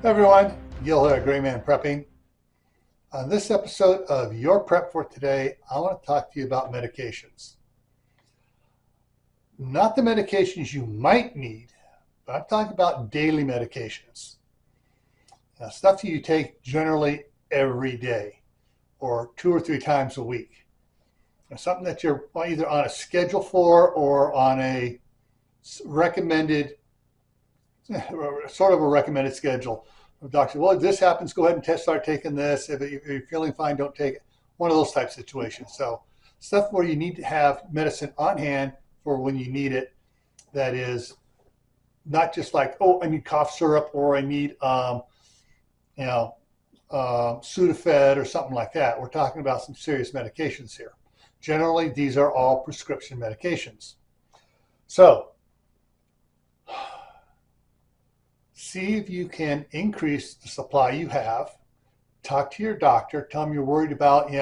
Hey everyone, Gil here at Prepping. On this episode of Your Prep for Today, I want to talk to you about medications. Not the medications you might need, but I'm talking about daily medications. Stuff that you take generally every day or 2 or 3 times a week. Something that you're either on a schedule for or on a recommended, sort of a recommended schedule. The doctor, well, if this happens, go ahead and start taking this. If you're feeling fine, don't take it. One of those type situations. So stuff where you need to have medicine on hand for when you need it. That is not just like, oh, I need cough syrup or I need, Sudafed or something like that. We're talking about some serious medications here. Generally, these are all prescription medications. So see if you can increase the supply you have. Talk to your doctor. Tell them you're worried about,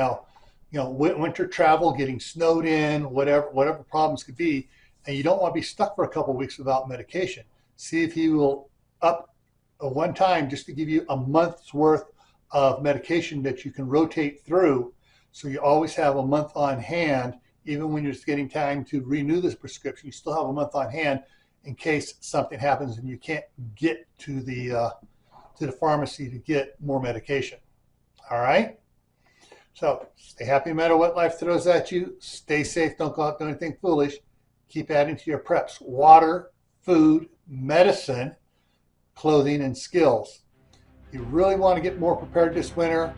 winter travel, getting snowed in, whatever problems could be, and you don't want to be stuck for a couple of weeks without medication. See if he will up a one time just to give you a month's worth of medication that you can rotate through, so you always have a month on hand. Even when you're just getting time to renew this prescription, you still have a month on hand in case something happens and you can't get to the pharmacy to get more medication. All right? So stay happy no matter what life throws at you. Stay safe. Don't go out doing anything foolish. Keep adding to your preps. Water, food, medicine, clothing, and skills. You really want to get more prepared this winter.